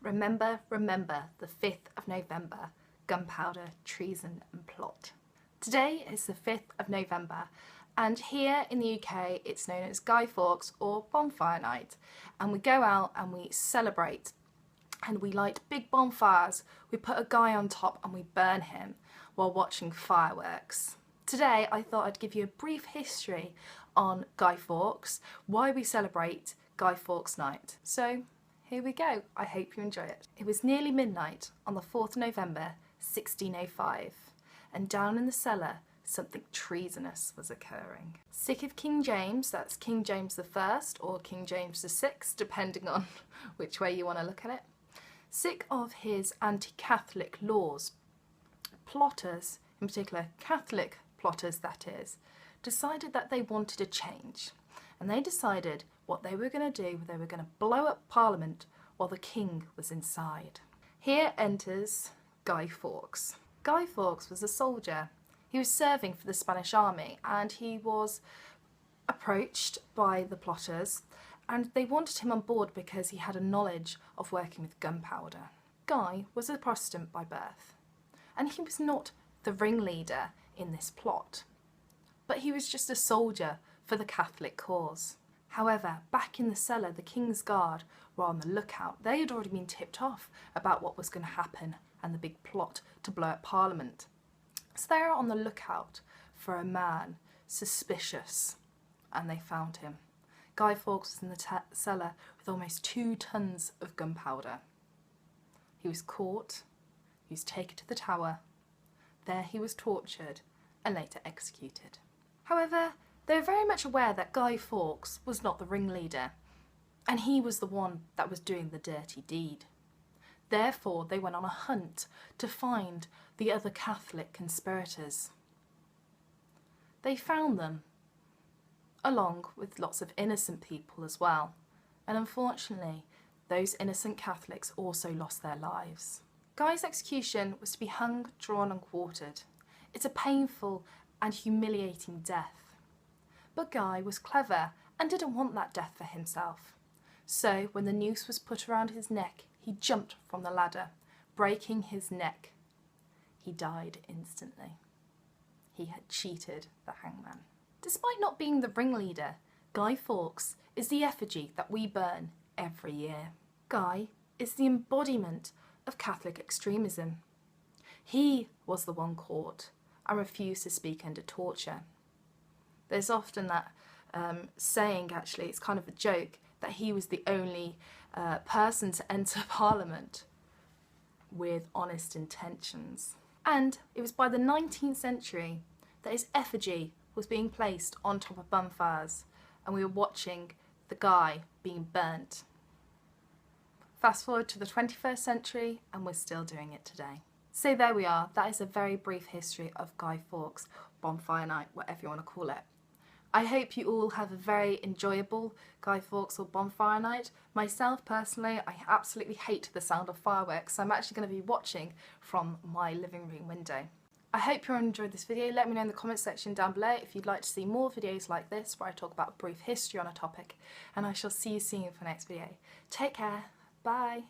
Remember, remember the 5th of November, gunpowder, treason and plot. Today is the 5th of November and here in the UK it's known as Guy Fawkes or Bonfire Night, and we go out and we celebrate and we light big bonfires, we put a guy on top and we burn him while watching fireworks. Today I thought I'd give you a brief history on Guy Fawkes, why we celebrate Guy Fawkes Night. So here we go, I hope you enjoy it. It was nearly midnight on the 4th of November 1605 and down in the cellar something treasonous was occurring. Sick of King James, that's King James I or King James VI, depending on which way you want to look at it. Sick of his anti-Catholic laws, plotters, in particular Catholic plotters that is, decided that they wanted a change. And they decided what they were going to do, they were going to blow up Parliament while the King was inside. Here enters Guy Fawkes. Guy Fawkes was a soldier. He was serving for the Spanish army and he was approached by the plotters and they wanted him on board because he had a knowledge of working with gunpowder. Guy was a Protestant by birth and he was not the ringleader in this plot, but he was just a soldier for the Catholic cause. However, back in the cellar, the King's Guard were on the lookout. They had already been tipped off about what was going to happen and the big plot to blow up Parliament. So they were on the lookout for a man suspicious, and they found him. Guy Fawkes was in the cellar with almost 2 tons of gunpowder. He was caught, he was taken to the tower, there he was tortured and later executed. However, they were very much aware that Guy Fawkes was not the ringleader, and he was the one that was doing the dirty deed. Therefore, they went on a hunt to find the other Catholic conspirators. They found them, along with lots of innocent people as well, and unfortunately, those innocent Catholics also lost their lives. Guy's execution was to be hung, drawn and quartered. It's a painful and humiliating death. But Guy was clever and didn't want that death for himself. So when the noose was put around his neck, he jumped from the ladder, breaking his neck. He died instantly. He had cheated the hangman. Despite not being the ringleader, Guy Fawkes is the effigy that we burn every year. Guy is the embodiment of Catholic extremism. He was the one caught and refused to speak under torture. There's often that saying, actually, it's kind of a joke, that he was the only person to enter Parliament with honest intentions. And it was by the 19th century that his effigy was being placed on top of bonfires and we were watching the guy being burnt. Fast forward to the 21st century and we're still doing it today. So there we are, that is a very brief history of Guy Fawkes, Bonfire Night, whatever you want to call it. I hope you all have a very enjoyable Guy Fawkes or Bonfire Night. Myself personally, I absolutely hate the sound of fireworks, so I'm actually going to be watching from my living room window. I hope you all enjoyed this video. Let me know in the comments section down below if you'd like to see more videos like this where I talk about a brief history on a topic, and I shall see you soon for the next video. Take care, bye!